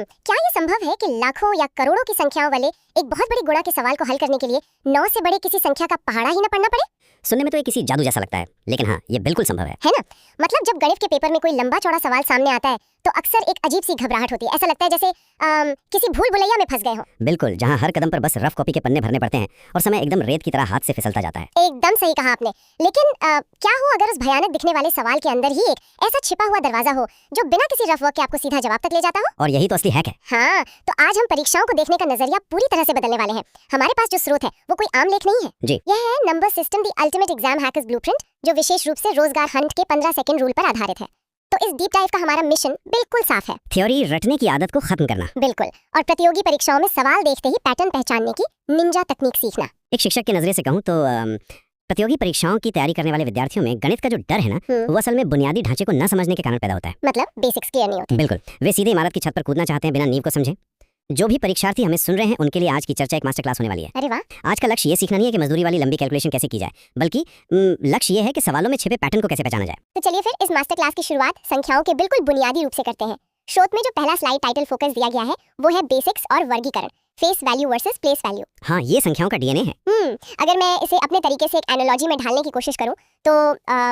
क्या ये संभव है कि लाखों या करोड़ों की संख्याओं वाले एक बहुत बड़ी गुणा के सवाल को हल करने के लिए 9 से बड़े किसी संख्या का पहाड़ा ही न पढ़ना पड़े? सुनने में तो ये किसी जादू जैसा लगता है, लेकिन हाँ, ये बिल्कुल संभव है ना? मतलब जब गणित के पेपर में कोई लंबा चौड़ा सवाल सामने आता है तो अक्सर एक अजीब सी घबराहट होती है। ऐसा लगता है जैसे किसी भूल भुलैया में फंस गए हो। बिल्कुल, जहाँ हर कदम पर बस रफ कॉपी के पन्ने भरने पड़ते हैं और समय एकदम रेत की तरह हाथ से फिसलता जाता है। एकदम सही कहा आपने। लेकिन क्या हो अगर उस भयानक दिखने वाले सवाल के अंदर ही एक ऐसा छिपा हुआ दरवाजा हो जो बिना किसी रफ वर्क के आपको सीधा जवाब तक ले जाता हो? और यही तो असली हैक है। हाँ, तो आज हम परीक्षाओं को देखने का नजरिया पूरी तरह से बदलने वाले हैं। हमारे पास जो स्रोत है वो कोई आम लेख नहीं है जी। यह है number system the ultimate exam hackers blueprint, जो विशेष रूप से रोजगार हंट के 15 सेकंड रूल पर आधारित है। तो इस डीप डाइव का हमारा मिशन बिल्कुल साफ है। थ्योरी रटने की आदत को खत्म करना। बिल्कुल, और प्रतियोगी परीक्षाओं में सवाल देखते ही पैटर्न पहचानने की निंजा तकनीक सीखना। एक शिक्षक के नजरिए से कहूँ तो प्रतियोगी परीक्षाओं की तैयारी करने वाले विद्यार्थियों में गणित का जो डर है ना, वो असल में बुनियादी ढांचे को न समझने के कारण पैदा होता है। मतलब बेसिक्स क्लियर नहीं होते। बिल्कुल, वे सीधे इमारत की छत पर कूदना चाहते हैं बिना नींव को समझे। जो भी परीक्षार्थी हमें सुन रहे हैं उनके लिए आज की चर्चा एक मास्टर क्लास होने वाली है। अरे वाह! आज का लक्ष्य ये सीखना नहीं है कि मजदूरी वाली लंबी कैलकुलेशन कैसे की जाए, बल्कि लक्ष्य ये है कि सवालों में छिपे पैटर्न को कैसे पहचाना जाए। तो चलिए फिर इस मास्टर क्लास की शुरुआत संख्याओं के बिल्कुल बुनियादी रूप से करते हैं। शोध में जो पहला स्लाइड टाइटल फोकस दिया गया है वो है बेसिक्स और वर्गीकरण, face value versus place value. हाँ, ये संख्याओं का डीएनए है। अगर मैं इसे अपने तरीके से एक एनालॉजी में ढालने की कोशिश करूं तो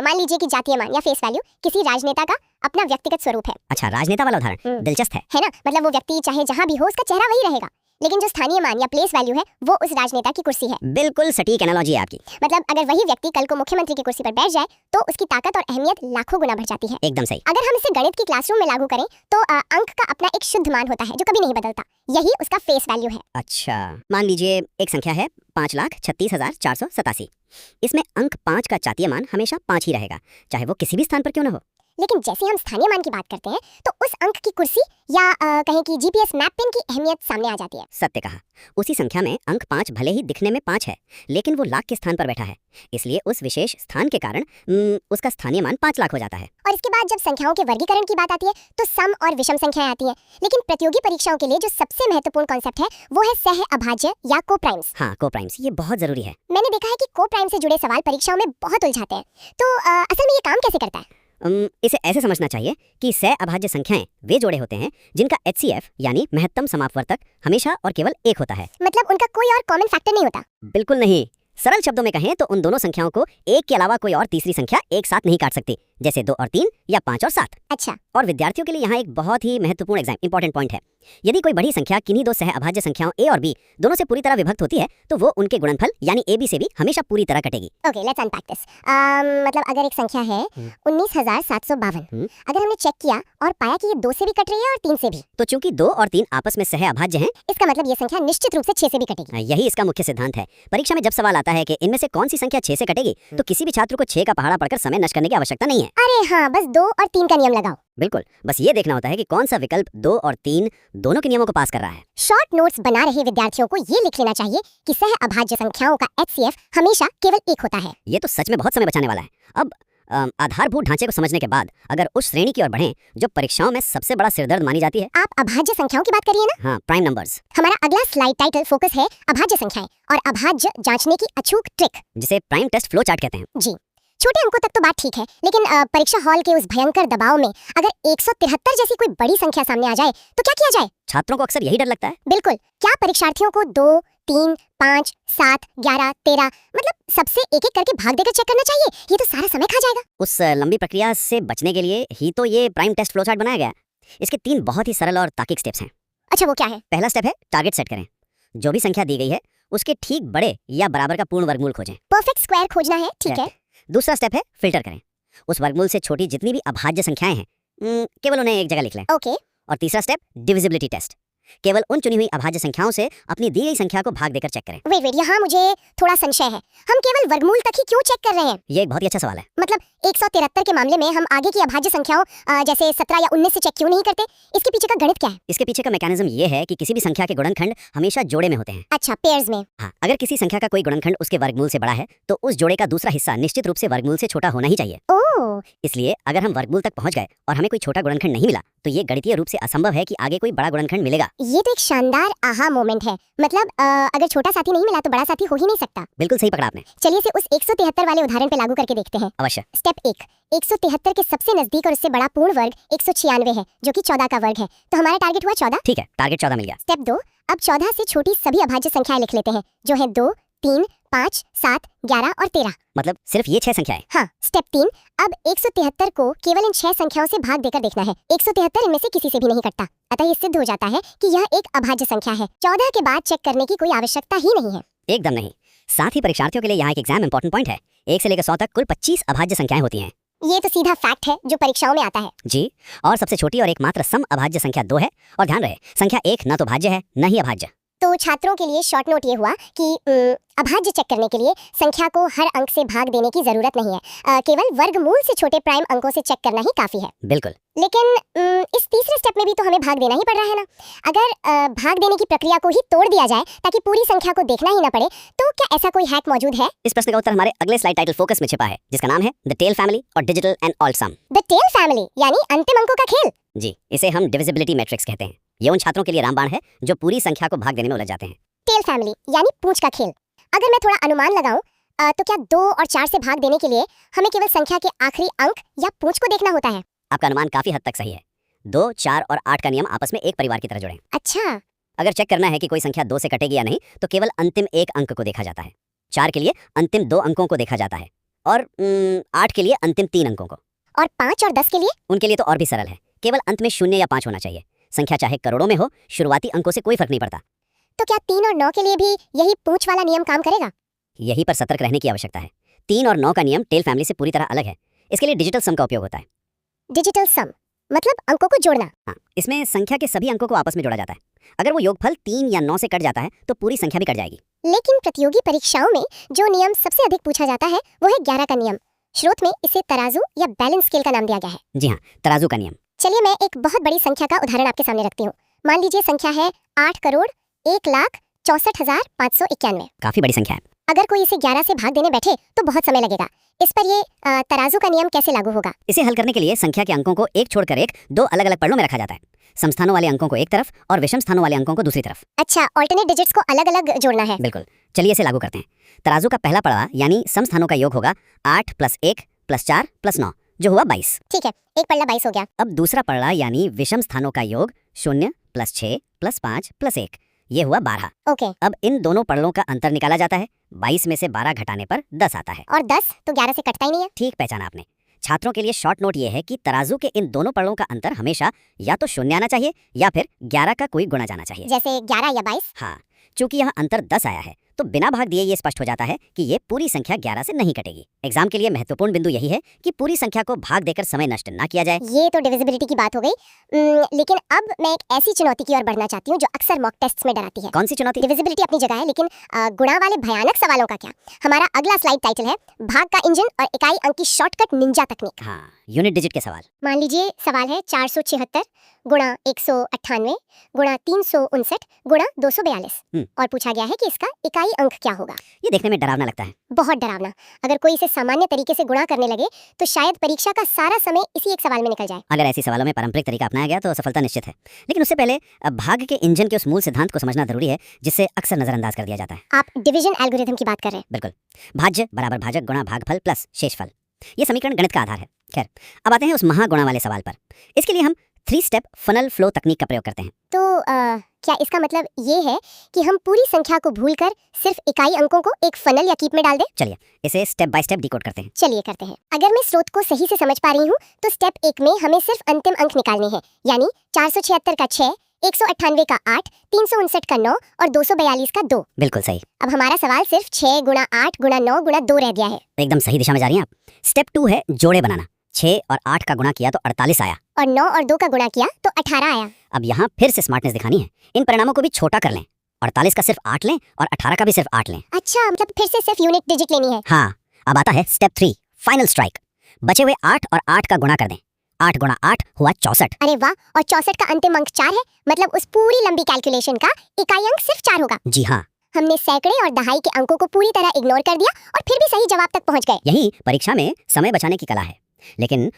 मान लीजिए कि जातीय मान या फेस वैल्यू किसी राजनेता का अपना व्यक्तिगत स्वरूप है। अच्छा, राजनेता वाला उदाहरण दिलचस्प है ना? मतलब वो व्यक्ति चाहे जहां भी हो उसका चेहरा वही रहेगा, लेकिन जो स्थानीय मान या प्लेस वैल्यू है वो उस राजनेता की कुर्सी है। बिल्कुल सटीक एनालॉजी है आपकी। मतलब अगर वही व्यक्ति कल को मुख्यमंत्री की कुर्सी पर बैठ जाए तो उसकी ताकत और अहमियत लाखों गुना बढ़ जाती है। एकदम सही। अगर हम इसे गणित की क्लासरूम में लागू करें तो अंक का अपना एक शुद्ध मान होता है जो कभी नहीं बदलता, यही उसका फेस वैल्यू है। अच्छा, मान लीजिए एक संख्या है 5,36,487। इसमें अंक 5 का जातीय मान हमेशा 5 ही रहेगा, चाहे वो किसी भी स्थान पर क्यों न हो। लेकिन जैसे हम स्थानीय मान की बात करते हैं तो उस अंक की कुर्सी या कहें कि जीपीएस मैप पिन की अहमियत सामने आ जाती है। सत्य कहा। उसी संख्या में अंक 5 भले ही दिखने में 5 है, लेकिन वो लाख के स्थान पर बैठा है, इसलिए उस विशेष स्थान के कारण उसका स्थानीय मान 5 लाख हो जाता है। और इसके बाद जब संख्याओं के वर्गीकरण की बात आती है तो सम और विषम संख्याएं आती हैं। लेकिन प्रतियोगी परीक्षाओं के लिए जो सबसे महत्वपूर्ण कॉन्सेप्ट है वो है सह अभाज्य या कोप्राइम्स। हाँ, कोप्राइम्स, ये बहुत जरूरी है। मैंने देखा है कि कोप्राइम से जुड़े सवाल परीक्षाओं में बहुत उलझाते हैं। तो असल में ये काम कैसे करता है? इसे ऐसे समझना चाहिए कि सह अभाज्य संख्याएं वे जोड़े होते हैं जिनका HCF यानी महत्तम समापवर्तक हमेशा और केवल 1 होता है। मतलब उनका कोई और कॉमन फैक्टर नहीं होता? बिल्कुल नहीं। सरल शब्दों में कहें तो उन दोनों संख्याओं को 1 के अलावा कोई और तीसरी संख्या एक साथ नहीं काट सकती, जैसे 2 और 3 या 5 और 7। अच्छा। और विद्यार्थियों के लिए यहाँ एक बहुत ही महत्वपूर्ण इंपॉर्टेंट पॉइंट है। यदि कोई बड़ी संख्या किन्हीं दो सह अभाज्य संख्याओं A और B दोनों से पूरी तरह विभक्त होती है तो वो उनके गुणनफल यानी AB से भी हमेशा पूरी तरह कटेगी। Okay, let's unpack this. मतलब अगर एक संख्या है 19,752, अगर हमने चेक किया और पाया कि ये 2 से भी कट रही है और 3 से भी, तो चूंकि 2 और 3 आपस में सह अभाज्य हैं, इसका मतलब ये संख्या निश्चित रूप से 6 से भी कटेगी। यही इसका मुख्य सिद्धांत है। परीक्षा में जब सवाल आता है कि इनमें से कौन सी संख्या 6 से कटेगी, तो किसी भी छात्र को 6 का पहाड़ा पढ़कर समय नष्ट करने की आवश्यकता नहीं है। अरे हाँ, बस 2 और 3 का नियम लगाओ। बिल्कुल, बस ये देखना होता है कि कौन सा विकल्प 2 और 3 दोनों के नियमों को पास कर रहा है। शॉर्ट नोट्स बना रहे विद्यार्थियों को ये लिख लेना चाहिए कि सह अभाज्य संख्याओं का HCF हमेशा केवल 1 होता है। ये तो सच में बहुत समय बचाने वाला है। अब आधारभूत ढांचे को समझने के बाद अगर उस श्रेणी की ओर बढ़ें जो परीक्षाओं में सबसे बड़ा सिरदर्द मानी जाती है। आप अभाज्य संख्याओं की बात करिए ना? हाँ, प्राइम नंबर्स। हमारा अगला स्लाइड टाइटल फोकस है अभाज्य संख्याएं और अभाज्य जांचने की अचूक ट्रिक, जिसे प्राइम टेस्ट फ्लो चार्ट कहते हैं। जी। छोटे अंकों तक तो बात ठीक है, लेकिन परीक्षा हॉल के उस भयंकर दबाव में अगर 173 जैसी कोई बड़ी संख्या सामने आ जाए तो क्या किया जाए? छात्रों को अक्सर यही डर लगता है। बिल्कुल। क्या परीक्षार्थियों को 2, 3, 5, 7, 11, 13 मतलब सबसे एक एक करके भाग देकर चेक करना चाहिए? ये तो सारा समय खा जाएगा। उस लंबी प्रक्रिया से बचने के लिए ही तो ये प्राइम टेस्ट फ्लो चार्ट बनाया गया। इसके 3 बहुत ही सरल और तार्किक स्टेप्स हैं। अच्छा, वो क्या है? पहला स्टेप है टारगेट सेट करें। जो भी संख्या दी गई है उसके ठीक बड़े या बराबर का पूर्ण वर्गमूल खोजें। परफेक्ट स्क्वायर खोजना है, ठीक है। दूसरा स्टेप है फिल्टर करें। उस वर्गमूल से छोटी जितनी भी अभाज्य संख्याएं हैं केवल उन्हें एक जगह लिख लें। ओके। और तीसरा स्टेप डिविजिबिलिटी टेस्ट। केवल उन चुनी हुई अभाज्य संख्याओं से अपनी दी गई संख्या को भाग देकर चेक करें। वेट, यहाँ मुझे थोड़ा संशय है। हम केवल वर्गमूल तक ही क्यों चेक कर रहे हैं? ये एक बहुत ही अच्छा सवाल है। मतलब 173 के मामले में हम आगे की अभाज्य संख्याओं जैसे 17 या 19 से चेक क्यों नहीं करते? इसके पीछे का गणित क्या है? इसके पीछे का मैकेनिज्म ये है कि किसी भी संख्या के गुणनखंड हमेशा जोड़े में होते हैं। अच्छा, पेयर्स में। हाँ, अगर किसी संख्या का कोई गुणनखंड उसके वर्गमूल से बड़ा है तो उस जोड़े का दूसरा हिस्सा निश्चित रूप से वर्गमूल से छोटा होना ही चाहिए। ओह, इसलिए अगर हम वर्गमूल तक पहुंच गए और हमें कोई छोटा गुणनखंड नहीं मिला तो ये गणितीय रूप से असंभव है कि आगे कोई बड़ा गुणनखंड मिलेगा। ये तो एक शानदार आहा मोमेंट है। मतलब अगर छोटा साथी नहीं मिला तो बड़ा साथी हो ही नहीं सकता। बिल्कुल सही पकड़ा आपने। चलिए इसे उस 173 वाले उदाहरण पे लागू करके देखते हैं। अवश्य। स्टेप 1, 173 के सबसे नजदीक और उससे बड़ा पूर्ण वर्ग 196 है जो कि 14 का वर्ग है, तो हमारा टारगेट हुआ 14। ठीक है, टारगेट 14 मिल गया। स्टेप 2, अब 14 से छोटी सभी अभाज्य संख्याएं लिख लेते हैं जो है 2, 3, 5, 7, 11 और 13। मतलब सिर्फ ये 6 संख्याएं। हाँ। स्टेप 3, अब 173 को केवल इन 6 संख्याओं से भाग देकर देखना है। 173 इनमें से किसी से भी नहीं कटता, अतः ये सिद्ध हो जाता है कि यह एक अभाज्य संख्या है। 14 के बाद चेक करने की कोई आवश्यकता ही नहीं है। एकदम नहीं। साथ ही परीक्षार्थियों के लिए यहाँ एक एग्जाम इंपॉर्टेंट पॉइंट है। 1 से लेकर 100 तक कुल 25 अभाज्य संख्याएं होती हैं। ये तो सीधा फैक्ट है जो परीक्षाओं में आता है। जी, और सबसे छोटी और एकमात्र सम अभाज्य संख्या 2 है। और ध्यान रहे, संख्या 1 न तो भाज्य है न ही अभाज्य। तो छात्रों के लिए शॉर्ट नोट ये हुआ कि अभाज्य चेक करने के लिए संख्या को हर अंक से भाग देने की जरूरत नहीं है, केवल वर्गमूल से छोटे प्राइम अंकों से चेक करना ही काफी है। बिल्कुल। लेकिन इस तीसरे स्टेप में भी तो हमें भाग देना ही पड़ रहा है ना। अगर भाग देने की प्रक्रिया को ही तोड़ दिया जाए ताकि पूरी संख्या को देखना ही ना पड़े, तो क्या ऐसा कोई हैक मौजूद है? इस प्रश्न का उत्तर हमारे अगले स्लाइड टाइटल फोकस में छिपा है, जिसका नाम है द टेल फैमिली और digital and all sum. The tail family यानी अंतिम अंकों का खेल। जी, इसे हम डिविजिबिलिटी मैट्रिक्स कहते हैं। ये उन छात्रों के लिए रामबाण है जो पूरी संख्या को भाग देने में उलझ जाते हैं। टेल फैमिली यानी पूंछ का खेल। अगर मैं थोड़ा अनुमान लगाऊं तो क्या 2 और 4 से भाग देने के लिए हमें केवल संख्या के आखिरी अंक या पूंछ को देखना होता है? आपका अनुमान काफी हद तक सही है। 2, 4 और 8 का नियम आपस में एक परिवार की तरह जुड़े। अच्छा। अगर चेक करना है कि कोई संख्या 2 से कटेगी या नहीं, तो केवल अंतिम 1 अंक को देखा जाता है। 4 के लिए अंतिम 2 अंकों को देखा जाता है और 8 के लिए अंतिम 3 अंकों को। और 5 और 10 के लिए? उनके लिए तो और भी सरल है, केवल अंत में 0 या 5 होना चाहिए। संख्या चाहे करोड़ों में हो, शुरुआती अंकों से कोई फर्क नहीं पड़ता। तो क्या 3 और 9 के लिए भी यही पूंछ वाला नियम काम करेगा? यहीं पर सतर्क रहने की आवश्यकता है। 3 और 9 का नियम टेल फैमिली से पूरी तरह अलग है। इसके लिए डिजिटल सम का उपयोग होता है। डिजिटल सम मतलब अंकों को जोड़ना। हाँ, इसमें संख्या के सभी अंकों को आपस में जोड़ा जाता है। अगर वो योगफल 3 या 9 से कट जाता है तो पूरी संख्या भी कट जाएगी। लेकिन प्रतियोगी परीक्षाओं में जो नियम सबसे अधिक पूछा जाता है वो है 11 का नियम। स्रोत में इसे तराजू या बैलेंस स्केल का नाम दिया गया है। जी हाँ, तराजू का नियम। चलिए मैं एक बहुत बड़ी संख्या का उदाहरण आपके सामने रखती हूँ। मान लीजिए संख्या है 8,61,64,591। काफी बड़ी संख्या है। अगर कोई इसे 11 से भाग देने बैठे तो बहुत समय लगेगा। इस पर ये तराजू का नियम कैसे लागू होगा? इसे हल करने के लिए संख्या के अंकों को एक छोड़कर एक 2 अलग अलग पड़लों में रखा जाता है। सम स्थानों वाले अंकों को एक तरफ और विषम स्थानों वाले अंकों को दूसरी तरफ। अच्छा, ऑल्टरनेट डिजिट्स को अलग अलग जोड़ना है। बिल्कुल। चलिए इसे लागू करते हैं। तराजू का पहला पड़वा यानी सम स्थानों का योग होगा 8 + 1 + 4 + 9 जो हुआ 22। ठीक है, एक पल्ला 22 हो गया। अब दूसरा पड़ला यानी विषम स्थानों का योग 0 + 6 + 5 + 1 ये हुआ 12। ओके। अब इन दोनों पड़लों का अंतर निकाला जाता है। 22 में से 12 घटाने पर 10 आता है। और 10 तो 11 से कटता ही नहीं है। ठीक पहचाना आपने। छात्रों के लिए शॉर्ट नोट ये है कि तराजू के इन दोनों पड़लों का अंतर हमेशा या तो 0 आना चाहिए या फिर 11 का कोई गुणा जाना चाहिए। जैसे 11 या 22। हाँ, चूंकि यहाँ अंतर 10 आया है तो बिना भाग दिए ये स्पष्ट हो जाता है कि ये पूरी संख्या 11 से नहीं कटेगी। एग्जाम के लिए महत्वपूर्ण बिंदु यही है कि पूरी संख्या को भाग देकर समय नष्ट ना किया जाए। ये तो डिविजिबिलिटी की बात हो गई। लेकिन अब मैं एक ऐसी चुनौती की ओर बढ़ना चाहती हूँ जो अक्सर मॉक टेस्ट्स में डराती है। कौन सी चुनौती? डिविजिबिलिटी अपनी जगह है, लेकिन गुणा वाले भयानक सवालों का क्या? हमारा अगला स्लाइड टाइटल है भाग का इंजन और इकाई अंक की शॉर्टकट निंजा तकनीक। हाँ, यूनिट डिजिट के सवाल। मान लीजिए सवाल है 476 गुणा 198 गुणा 359 गुणा 242 और पूछा गया है कि इसका इकाई अंक क्या होगा। ये देखने में डरावना लगता है। बहुत डरावना। अगर कोई इसे सामान्य तरीके से गुणा करने लगे तो शायद परीक्षा का सारा समय इसी एक सवाल में निकल जाए। अगर ऐसी सवालों में पारंपरिक तरीका अपनाया गया तो सफलता निश्चित है। लेकिन उससे पहले भाग के इंजन के उस मूल सिद्धांत को समझना जरूरी है जिससे अक्सर नजरअंदाज कर दिया जाता है। आप डिवीजन एल्गोरिथम की बात कर रहे हैं। बिल्कुल। भाज्य बराबर भाजक गुणा भागफल प्लस शेषफल, ये समीकरण गणित का आधार है। खैर, अब आते हैं उस महागुणा वाले सवाल पर। इसके लिए हम 3 स्टेप फनल फ्लो तकनीक का प्रयोग करते हैं। तो क्या इसका मतलब ये है कि हम पूरी संख्या को भूलकर सिर्फ इकाई अंकों को एक फनल या कीप में डाल दें? चलिए इसे स्टेप बाय स्टेप डिकोड करते हैं। चलिए करते हैं। अगर मैं स्रोत को सही से समझ पा रही हूँ तो स्टेप 1 में हमें सिर्फ अंतिम अंक निकालने हैं, यानी 476 का 6, 198 का 8, 359 का 9 और 242 का 2। बिल्कुल सही। अब हमारा सवाल सिर्फ 6 गुणा 8 गुणा 9 गुणा 2 रह गया है। एकदम सही दिशा में जा रही हैं आप। स्टेप 2 है जोड़े बनाना। 6 और 8 का गुणा किया तो 48 आया और 9 और 2 का गुणा किया तो 18 आया। अब यहाँ फिर से स्मार्टनेस दिखानी है। इन परिणामों को भी छोटा कर लें। 48 का सिर्फ 8 लें और 18 का भी सिर्फ 8 लें। अच्छा, मतलब फिर से सिर्फ यूनिट डिजिट लेनी है। हाँ, अब आता है स्टेप 3 फाइनल स्ट्राइक। बचे हुए 8 और 8 का गुणा कर दें। 8 गुणा 8 हुआ 64। अरे वाह, और 64 का अंतिम अंक 4 है, मतलब उस पूरी लंबी कैलकुलेशन का इकाई अंक सिर्फ 4 होगा। जी हाँ, हमने सैकड़े और दहाई के अंकों को पूरी तरह इग्नोर कर दिया और फिर भी सही जवाब तक पहुंच गए। यही परीक्षा में समय बचाने की कला है। लेकिन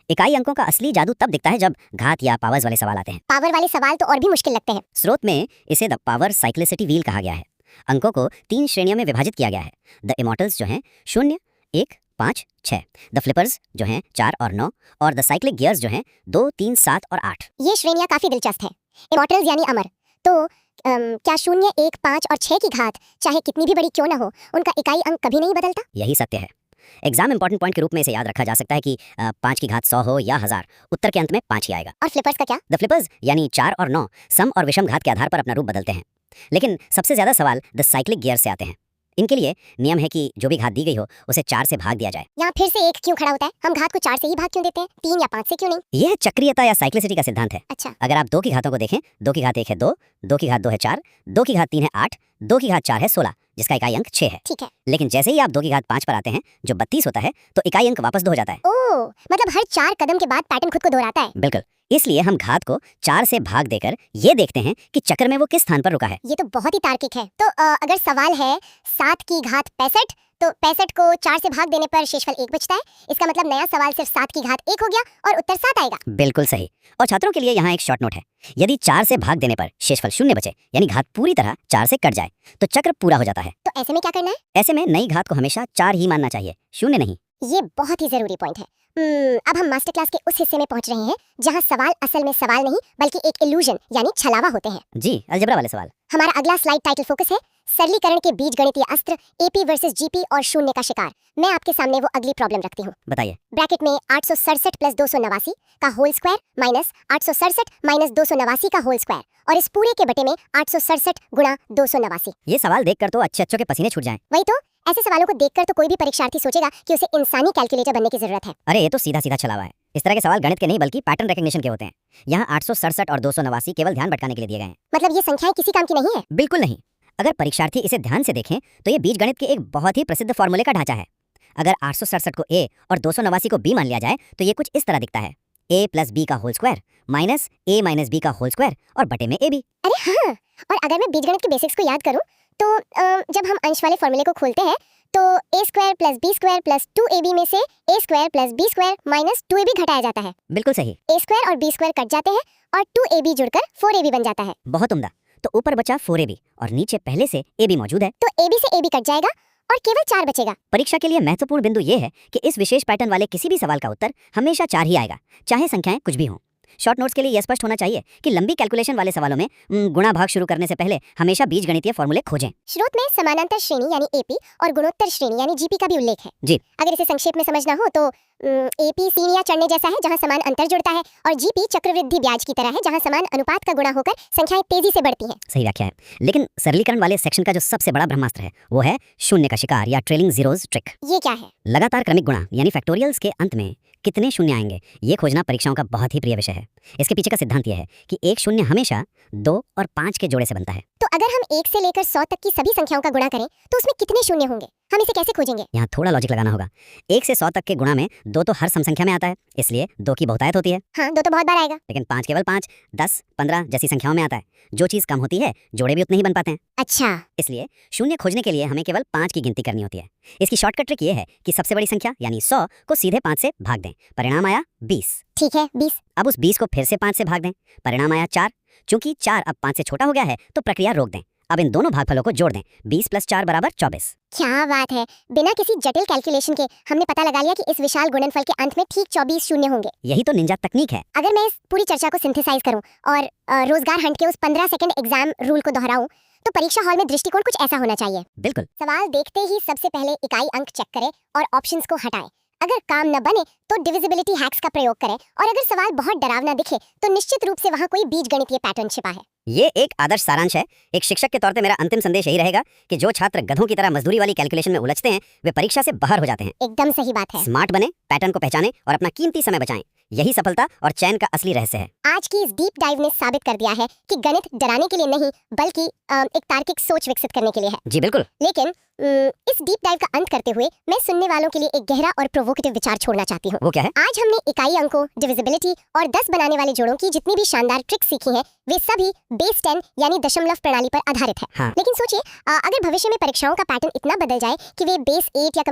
इकाई अंकों का असली जादू तब दिखता है जब घात या पावर्स वाले सवाल आते हैं। पावर वाले सवाल तो और भी मुश्किल लगते हैं। स्रोत में इसे द पावर साइक्लिसिटी व्हील कहा गया है। अंकों को 3 श्रेणियों में विभाजित किया गया है। द इमॉर्टल्स जो हैं 0, 1, 5, 6, द फ्लिपर्स जो हैं 4 और 9, और द साइक्लिक गियर्स जो हैं 2, 3, 7 और 8। ये श्रेणियां काफी दिलचस्प है। इमॉर्टल्स यानी अमर, तो क्या 0, 1, 5 और 6 की घात चाहे कितनी भी बड़ी क्यों ना हो, उनका इकाई अंक कभी नहीं बदलता? यही सत्य है। एग्जाम इंपॉर्टेंट पॉइंट के रूप में इसे याद रखा जा सकता है कि 5 की घात 100 हो या 1000, उत्तर के अंत में 5 ही आएगा। और फ्लिपर्स का क्या? द फ्लिपर्स यानी 4 और 9 सम और विषम घात के आधार पर अपना रूप बदलते हैं। लेकिन सबसे ज्यादा सवाल द साइक्लिक गियर से आते हैं। इनके लिए नियम है कि जो भी घात दी गई हो उसे 4 से भाग दिया जाए। यहाँ फिर से 1 क्यों खड़ा होता है? हम घात को 4 से ही भाग क्यों देते हैं? 3 या 5 से क्यों नहीं? यह चक्रीयता या साइक्लिसिटी का सिद्धांत है। अच्छा, अगर आप 2 की घातों को देखें, 2 की घात 1 है 2, 2 की घात 2 है 4, 2 की घात 3 है 8, 2 की घात 4 है 16, जिसका इकाई अंक 6 है। ठीक है। लेकिन जैसे ही आप 2 की घात 5 पर आते हैं जो 32 होता है, तो इकाई अंक वापस 2 हो जाता है। ओह, मतलब हर 4 कदम के बाद पैटर्न खुद को दोहराता है। बिल्कुल, इसलिए हम घात को 4 से भाग देकर ये देखते हैं कि चक्र में वो किस स्थान पर रुका है। ये तो बहुत ही तार्किक है। तो अगर सवाल है 7 की घात 65, तो 65 को 4 से भाग देने पर शेषफल 1 बचता है। इसका मतलब नया सवाल सिर्फ 7 की घात 1 हो गया और उत्तर 7 आएगा। बिल्कुल सही। और छात्रों के लिए यहाँ एक शॉर्ट नोट है। यदि 4 से भाग देने पर शेषफल 0 बचे, यानी घात पूरी तरह 4 से कट जाए, तो चक्र पूरा हो जाता है। तो ऐसे में क्या करना है? ऐसे में नई घात को हमेशा 4 ही मानना चाहिए, 0 नहीं। ये बहुत ही जरूरी पॉइंट है। अब हम मास्टर क्लास के उस हिस्से में पहुंच रहे हैं जहां सवाल असल में सवाल नहीं बल्कि एक इल्यूजन यानी छलावा होते हैं। जी, अलजेब्रा वाले सवाल। हमारा अगला स्लाइड टाइटल फोकस है सरलीकरण के बीजगणितीय अस्त्र, एपी वर्सेस जीपी और शून्य का शिकार। मैं आपके सामने वो अगली प्रॉब्लम रखती हूँ। बताइए। ब्रैकेट में 867 प्लस 289 का होल स्क्वायर माइनस 867 माइनस 289 का होल स्क्वायर, और इस पूरे के बटे में 867 गुणा 289। ये सवाल देखकर तो अच्छे के पसीने छूट जाएं। वही तो, ऐसे सवालों को देखकर तो कोई भी परीक्षार्थी सोचेगा कि उसे इंसानी कैलकुलेटर बनने की जरूरत है। अरे ये तो सीधा सीधा छलावा है। इस तरह के सवाल गणित के नहीं बल्कि पैटर्न रिकग्निशन के होते हैं। यहाँ 867 और 289 केवल ध्यान भटकाने के लिए दिए गए हैं। मतलब ये संख्याएं किसी काम की नहीं है? बिल्कुल नहीं। अगर परीक्षार्थी इसे ध्यान से देखें तो ये बीजगणित के एक बहुत ही प्रसिद्ध फॉर्मूले का ढांचा है। अगर 867 को a और 289 को b मान लिया जाए तो ये कुछ इस तरह दिखता है: a प्लस b का whole square minus a minus b का होल स्क्वायर और बटे में ab। अरे हाँ, और अगर मैं बीजगणित के बेसिक्स को याद करूं तो जब हम अंश वाले फॉर्मूले को खोलते हैं तो a square plus b square plus 2ab में से a square plus b square minus 2ab घटाया जाता है। बिल्कुल सही। a स्क्वायर और b स्क्वायर कट जाते हैं और 2ab जुड़कर 4ab बन जाता है। बहुत उम्दा। तो ऊपर बचा 4ab और नीचे पहले से ab मौजूद है, तो ab से ab कट जाएगा और केवल 4 बचेगा। परीक्षा के लिए महत्वपूर्ण बिंदु ये है कि इस विशेष पैटर्न वाले किसी भी सवाल का उत्तर हमेशा 4 ही आएगा, चाहे संख्याएं कुछ भी हों। शॉर्ट नोट्स के लिए यह स्पष्ट होना चाहिए कि लंबी कैलकुलेशन वाले सवालों में गुणा भाग शुरू करने से पहले हमेशा बीजगणितीय फॉर्मूले खोजें। स्रोत में समानांतर श्रेणी यानी एपी और गुणोत्तर श्रेणी यानी जीपी का भी उल्लेख है। जी। अगर इसे संक्षेप में समझना हो तो एपी सीढ़ियां चढ़ने जैसा है जहां समान अंतर जुड़ता है, और जीपी चक्रवृद्धि ब्याज की तरह है जहां समान अनुपात का गुणा होकर संख्याएं तेजी से बढ़ती हैं। सही व्याख्या है। लेकिन सरलीकरण वाले सेक्शन का जो सबसे बड़ा ब्रह्मास्त्र है वो है शून्य का शिकार या ट्रेलिंग जीरोज ट्रिक। ये क्या है? लगातार क्रमिक गुणा यानी फैक्टोरियल्स के अंत में कितने शून्य आएंगे, ये खोजना परीक्षाओं का बहुत ही प्रिय विषय है। इसके पीछे का सिद्धांत यह है कि एक शून्य हमेशा 2 और 5 के जोड़े से बनता है। तो अगर हम 1 से लेकर 100 तक की सभी संख्याओं का गुणा करें तो उसमें कितने शून्य होंगे? हम इसे कैसे खोजेंगे? यहाँ थोड़ा लॉजिक लगाना होगा। 1 से 100 तक के गुणा में 2 तो हर सम संख्या में आता है, इसलिए 2 की बहुतायत होती है। हाँ, 2 तो बहुत बार आएगा। लेकिन 5 केवल 5, 10, 15 जैसी संख्याओं में आता है। जो चीज कम होती है जोड़े भी उतने ही बन पाते हैं। अच्छा, इसलिए शून्य खोजने के लिए हमें केवल 5 की गिनती करनी होती है। इसकी शॉर्टकट ट्रिक ये है कि सबसे बड़ी संख्या यानी 100 को सीधे 5 से भाग दें, परिणाम आया 20। ठीक है, 20। अब उस 20 को फिर से 5 से भाग दें, परिणाम आया 4। चूंकि 4 अब 5 से छोटा हो गया है तो प्रक्रिया रोक दें। अब इन दोनों भागफलों को जोड़ दें, 20 + 4 = 24। क्या बात है, बिना किसी जटिल कैलकुलेशन के हमने पता लगा लिया कि इस विशाल गुणनफल के अंत में ठीक 24 शून्य होंगे। यही तो निंजा तकनीक है। अगर मैं इस पूरी चर्चा को सिंथेसाइज करूं और रोजगार हंट के उस 15 सेकंड एग्जाम रूल को दोहराऊं तो परीक्षा हॉल में दृष्टिकोण कुछ ऐसा होना चाहिए। बिल्कुल। सवाल देखते ही सबसे पहले इकाई अंक चेक करें और ऑप्शंस को हटाएं। अगर काम न बने तो डिविजिबिलिटी हैक्स का प्रयोग करें, और अगर सवाल बहुत डरावना दिखे तो निश्चित रूप से वहाँ कोई बीजगणितीय पैटर्न छिपा है। ये एक आदर्श सारांश है। एक शिक्षक के तौर पे मेरा अंतिम संदेश यही रहेगा कि जो छात्र गधों की तरह मजदूरी वाली कैलकुलेशन में उलझते हैं वे परीक्षा से बाहर हो जाते हैं। एकदम सही बात है। स्मार्ट बने, पैटर्न को पहचानें और अपना कीमती समय बचाएं। यही सफलता और चयन का असली रहस्य है। आज की इस डीप डाइव ने साबित कर दिया है कि गणित डराने के लिए नहीं बल्कि एक तार्किक सोच विकसित करने के लिए है। जी बिल्कुल। लेकिन इस डीप डाइव का अंत करते हुए मैं सुनने वालों के लिए एक गहरा और प्रोवोकेटिव विचार छोड़ना चाहती हूँ। वो क्या है? आज हमने इकाई अंकों, डिविजिबिलिटी और 10 बनाने वाले जोड़ों की जितनी भी शानदार ट्रिक्स सीखी हैं वे सभी बेस 10 यानी दशमलव प्रणाली पर आधारित है। हाँ। लेकिन सोचिए, अगर भविष्य में परीक्षाओं का पैटर्न इतना बदल जाए कि वे बेस 8 या